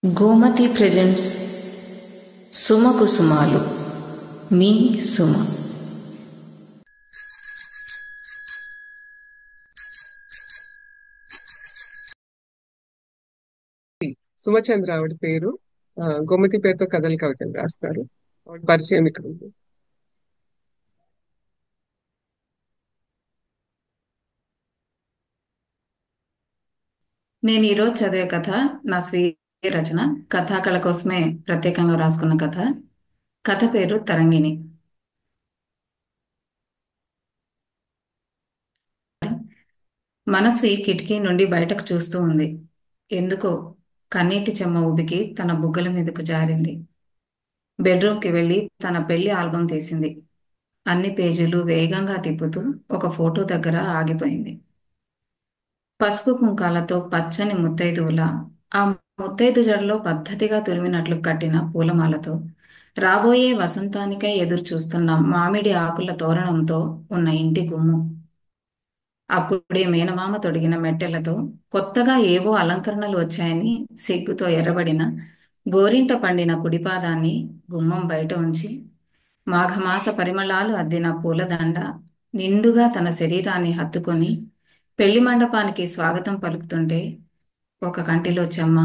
Gomati presents సుమకు సుమాలు. మీ సుమ. సుమచంద్ర ఆవిడ పేరు. గోమతి పేరుతో కథలు కవితలు రాస్తారు. ఆవిడ పరిచయం ఇక్కడ ఉంది. నేను ఈరోజు చదివే కథ నా స్వీయ రచన. కథాకళ కోసమే ప్రత్యేకంగా రాసుకున్న కథ. కథ పేరు తరంగిణి. మనస్వి కిటికీ నుండి బయటకు చూస్తూ ఉంది. ఎందుకో కన్నీటి చెమ్మ ఉబికి తన బుగ్గల మీదకు జారింది. బెడ్రూమ్కి వెళ్ళి తన పెళ్లి ఆల్బం తీసింది. అన్ని పేజీలు వేగంగా తిప్పుతూ ఒక ఫోటో దగ్గర ఆగిపోయింది. పసుపు కుంకాలతో పచ్చని ముత్తైదువులా, ఆ ముత్తైదు జడలో పద్ధతిగా తురిమినట్లు కట్టిన పూలమాలతో, రాబోయే వసంతానికై ఎదురు చూస్తున్న మామిడి ఆకుల తోరణంతో ఉన్న ఇంటి గుమ్ము. అప్పుడే మేనమామ తొడిగిన మెట్టెలతో కొత్తగా ఏవో అలంకరణలు వచ్చాయని సిగ్గుతో ఎర్రబడిన గోరింట పండిన కుడిపాదాన్ని గుమ్మం బయట ఉంచి, మాఘమాస పరిమళాలు అద్దిన పూలదండ నిండుగా తన శరీరాన్ని హత్తుకొని పెళ్లి మండపానికి స్వాగతం పలుకుతుంటే, ఒక కంటిలో చెమ్మ,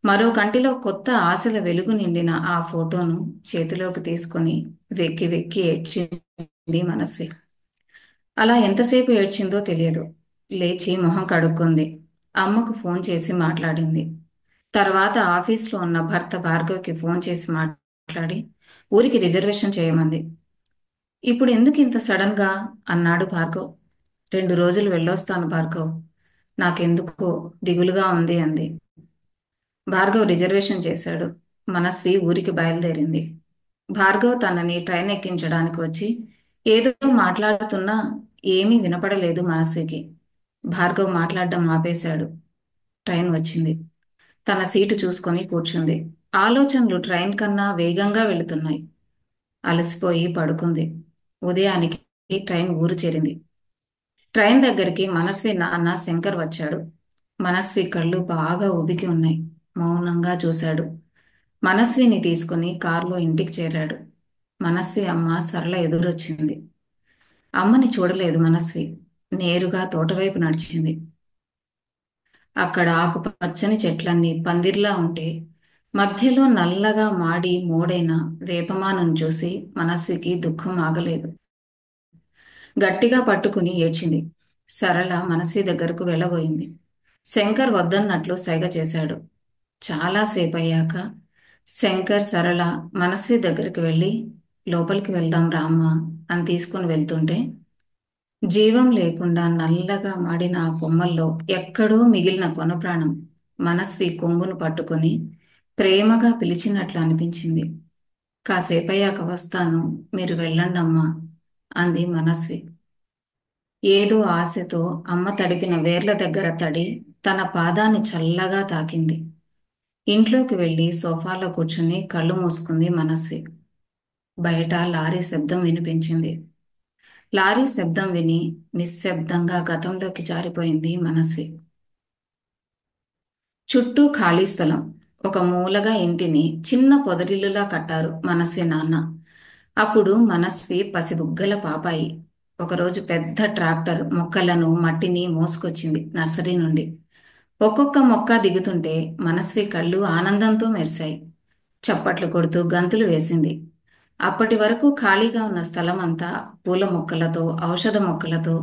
మరో కంటిలో కొత్త ఆశల వెలుగు నిండిన ఆ ఫోటోను చేతిలోకి తీసుకొని వెక్కి వెక్కి ఏడ్చింది మనస్వి. అలా ఎంతసేపు ఏడ్చిందో తెలియదు. లేచి మొహం కడుక్కుంది. అమ్మకు ఫోన్ చేసి మాట్లాడింది. తర్వాత ఆఫీస్లో ఉన్న భర్త భార్గవ్కి ఫోన్ చేసి మాట్లాడి ఊరికి రిజర్వేషన్ చేయమంది. ఇప్పుడు ఎందుకు ఇంత సడన్ గా అన్నాడు భార్గవ్. 2 రోజులు వెళ్ళొస్తాను భార్గవ్, నాకెందుకో దిగులుగా ఉంది అంది. భార్గవ్ రిజర్వేషన్ చేశాడు. మనస్వి ఊరికి బయలుదేరింది. భార్గవ్ తనని ట్రైన్ ఎక్కించడానికి వచ్చి ఏదో మాట్లాడుతున్నా ఏమీ వినపడలేదు మనస్వికి. భార్గవ్ మాట్లాడడం ఆపేశాడు. ట్రైన్ వచ్చింది. తన సీటు చూసుకొని కూర్చుంది. ఆలోచనలు ట్రైన్ కన్నా వేగంగా వెళుతున్నాయి. అలసిపోయి పడుకుంది. ఉదయానికి ట్రైన్ ఊరు చేరింది. ట్రైన్ దగ్గరికి మనస్వి నాన్న శంకర్ వచ్చాడు. మనస్వి కళ్ళు బాగా ఉబికి ఉన్నాయి. మౌనంగా చూశాడు. మనస్విని తీసుకుని కారులో ఇంటికి చేరాడు. మనస్వి అమ్మ సరళ ఎదురొచ్చింది. అమ్మని చూడలేదు మనస్వి. నేరుగా తోటవైపు నడిచింది. అక్కడ ఆకుపచ్చని చెట్లన్నీ పందిర్లా ఉంటే, మధ్యలో నల్లగా మాడి మోడైన వేపమాను చూసి మనస్వికి దుఃఖం ఆగలేదు. గట్టిగా పట్టుకుని ఏడ్చింది. సరళ మనస్వి దగ్గరకు వెళ్ళబోయింది. శంకర్ వద్దన్నట్లు సైగ చేశాడు. చాలాసేపు అయ్యాక శంకర్ సరళ మనస్వి దగ్గరికి వెళ్ళి లోపలికి వెళ్దాం రామ్మా అని తీసుకుని వెళ్తుంటే, జీవం లేకుండా నల్లగా మాడిన ఆ కొమ్మల్లో ఎక్కడో మిగిలిన కొనప్రాణం మనస్వి కొంగును పట్టుకొని ప్రేమగా పిలిచినట్లు అనిపించింది. కాసేపయ్యాక వస్తాను, మీరు వెళ్ళండమ్మా అంది మనస్వి. ఏదో ఆశతో అమ్మ తడిపిన వేర్ల దగ్గర తడి తన పాదాన్ని చల్లగా తాకింది. ఇంట్లోకి వెళ్ళి సోఫాలో కూర్చుని కళ్ళు మూసుకుంది మనస్వి. బయట లారీ శబ్దం వినిపించింది. లారీ శబ్దం విని నిశ్శబ్దంగా గతంలోకి జారిపోయింది మనస్వి. చుట్టూ ఖాళీ స్థలం. ఒక మూలగా ఇంటిని చిన్న పొదరిల్లులా కట్టారు మనస్వి నాన్న. అప్పుడు మనస్వి పసిబుగ్గల పాపాయి. ఒకరోజు పెద్ద ట్రాక్టర్ మొక్కలను మట్టిని మోసుకొచ్చింది నర్సరీ నుండి. ఒక్కొక్క మొక్క దిగుతుంటే మనస్వి కళ్ళు ఆనందంతో మెరిశాయి. చప్పట్లు కొడుతూ గంతులు వేసింది. అప్పటి వరకు ఖాళీగా ఉన్న స్థలం అంతా పూల మొక్కలతో, ఔషధ మొక్కలతో,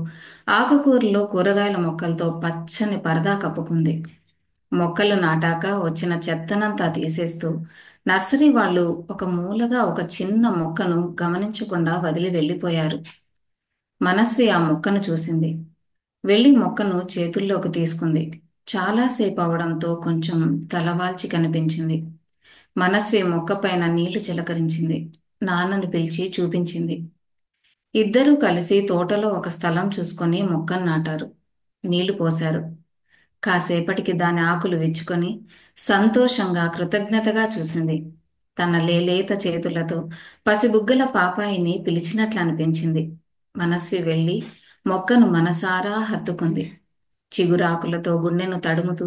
ఆకుకూరలు, కూరగాయల మొక్కలతో పచ్చని పరదా కప్పుకుంది. మొక్కలు నాటాక వచ్చిన చెత్తనంతా తీసేస్తూ నర్సరీ వాళ్ళు ఒక మూలగా ఒక చిన్న మొక్కను గమనించకుండా వదిలి వెళ్ళిపోయారు. మనస్వి ఆ మొక్కను చూసింది. వెళ్ళి మొక్కను చేతుల్లోకి తీసుకుంది. చాలాసేపు అవడంతో కొంచెం తలవాల్చి కనిపించింది. మనస్వి మొక్క పైన నీళ్లు చిలకరించింది. నాన్నను పిలిచి చూపించింది. ఇద్దరూ కలిసి తోటలో ఒక స్థలం చూసుకొని మొక్కను నాటారు. నీళ్లు పోశారు. కాసేపటికి దాని ఆకులు విచ్చుకొని సంతోషంగా కృతజ్ఞతగా చూసింది. తన లేలేత చేతులతో పసిబుగ్గల పాపాయిని పిలిచినట్లు అనిపించింది. మనస్వి వెళ్ళి మొక్కను మనసారా హత్తుకుంది. చిగురాకులతో గుండెను తడుముతూ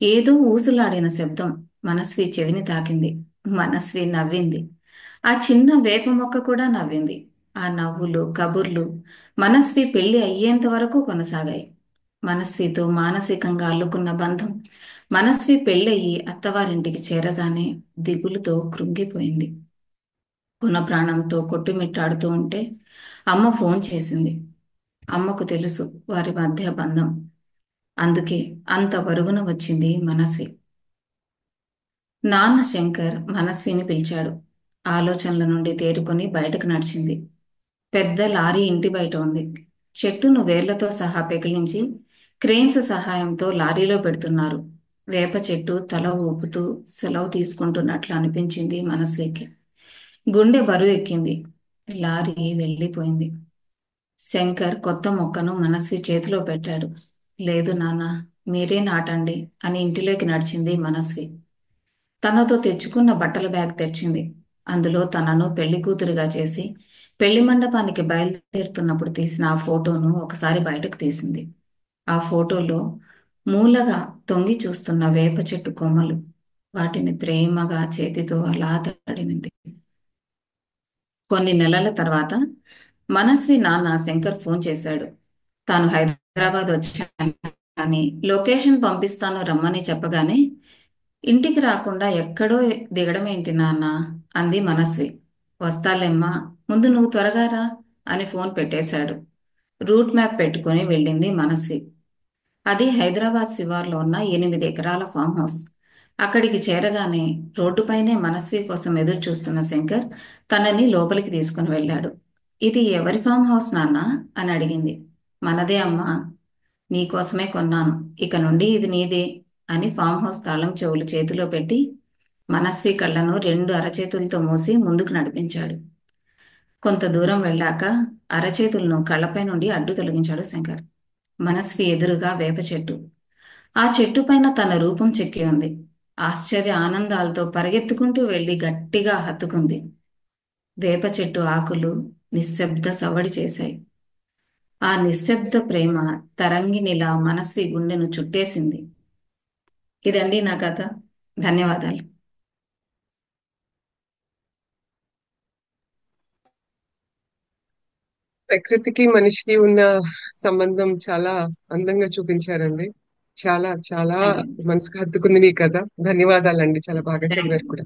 ఏదో ఊసులాడిన శబ్దం మనస్వి చెవిని తాకింది. మనస్వి నవ్వింది. ఆ చిన్న వేప మొక్క కూడా నవ్వింది. ఆ నవ్వులు, కబుర్లు మనస్వి పెళ్లి అయ్యేంత వరకు కొనసాగాయి. మనస్వితో మానసికంగా అల్లుకున్న బంధం మనస్వి పెళ్ళయి అత్తవారింటికి చేరగానే దిగులుతో కృంగిపోయింది. పున ప్రాణంతో కొట్టుమిట్టాడుతూ ఉంటే అమ్మ ఫోన్ చేసింది. అమ్మకు తెలుసు వారి మధ్య బంధం. అందుకే అంత పరుగున వచ్చింది మనస్వి. నాన్న శంకర్ మనస్విని పిలిచాడు. ఆలోచనల నుండి తేరుకొని బయటకు నడిచింది. పెద్ద లారీ ఇంటి బయట ఉంది. చెట్టును వేర్లతో సహా పెకిలించి క్రేన్స్ సహాయంతో లారీలో పెడుతున్నారు. వేప చెట్టు తల ఊపుతూ సెలవు తీసుకుంటున్నట్లు అనిపించింది మనస్వికి. గుండె బరువు ఎక్కింది. లారీ వెళ్ళిపోయింది. శంకర్ కొత్త మొక్కను మనస్వి చేతిలో పెట్టాడు. లేదు నాన్న, మీరే నాటండి అని ఇంటిలోకి నడిచింది మనస్వి. తనతో తెచ్చుకున్న బట్టల బ్యాగ్ తెచ్చింది. అందులో తనను పెళ్లి కూతురుగా చేసి పెళ్లి మండపానికి బయలుదేరుతున్నప్పుడు తీసిన ఆ ఫోటోను ఒకసారి బయటకు తీసింది. ఆ ఫోటోలో మూలగా తొంగి చూస్తున్న వేప చెట్టు కొమ్మలు. వాటిని ప్రేమగా చేతితో అలా తడిమింది. కొన్ని నెలల తర్వాత మనస్వి నాన్న శంకర్ ఫోన్ చేశాడు. తాను హైదరాబాద్ వచ్చాను అని లొకేషన్ పంపిస్తాను రమ్మని చెప్పగానే ఇంటికి రాకుండా ఎక్కడో దిగడం ఏంటి నాన్న అంది మనస్వి. వస్తాలేమ్మా, ముందు నువ్వు త్వరగా రా అని ఫోన్ పెట్టేశాడు. రూట్ మ్యాప్ పెట్టుకొని వెళ్ళింది మనస్వి. అది హైదరాబాద్ శివార్లో ఉన్న 8 ఎకరాల ఫామ్ హౌస్. అక్కడికి చేరగానే రోడ్డుపైనే మనస్వి కోసం ఎదురు చూస్తున్న శంకర్ తనని లోపలికి తీసుకుని వెళ్ళాడు. ఇది ఎవరి ఫామ్ హౌస్ నాన్న అని అడిగింది. మనదే అమ్మా, నీకోసమే కొన్నాను. ఇక నుండి ఇది నీదే అని ఫామ్ హౌస్ తాళం చెవులు చేతిలో పెట్టి మనస్వి కళ్ళను 2 అరచేతులతో మూసి ముందుకు నడిపించాడు. కొంత దూరం వెళ్ళాక అరచేతులను కళ్ళపై నుండి అడ్డు తొలగించాడు శంకర్. మనస్వి ఎదురుగా వేప చెట్టు. ఆ చెట్టు పైన తన రూపం చెక్కి ఉంది. ఆశ్చర్య ఆనందాలతో పరిగెత్తుకుంటూ వెళ్లి గట్టిగా హత్తుకుంది. వేప చెట్టు ఆకులు నిశ్శబ్ద సవడి చేశాయి. ఆ నిశ్శబ్ద ప్రేమ తరంగిణిలా మనస్వి గుండెను చుట్టేసింది. ఇదండి నా కథ. ధన్యవాదాలు. ప్రకృతికి మనిషికి ఉన్న సంబంధం చాలా అందంగా చూపించారండి. చాలా చాలా థ్యాంక్ యూ. మనసుకు హత్తుకుంది మీ కథ. ధన్యవాదాలండి. చాలా బాగా చదివారు కూడా.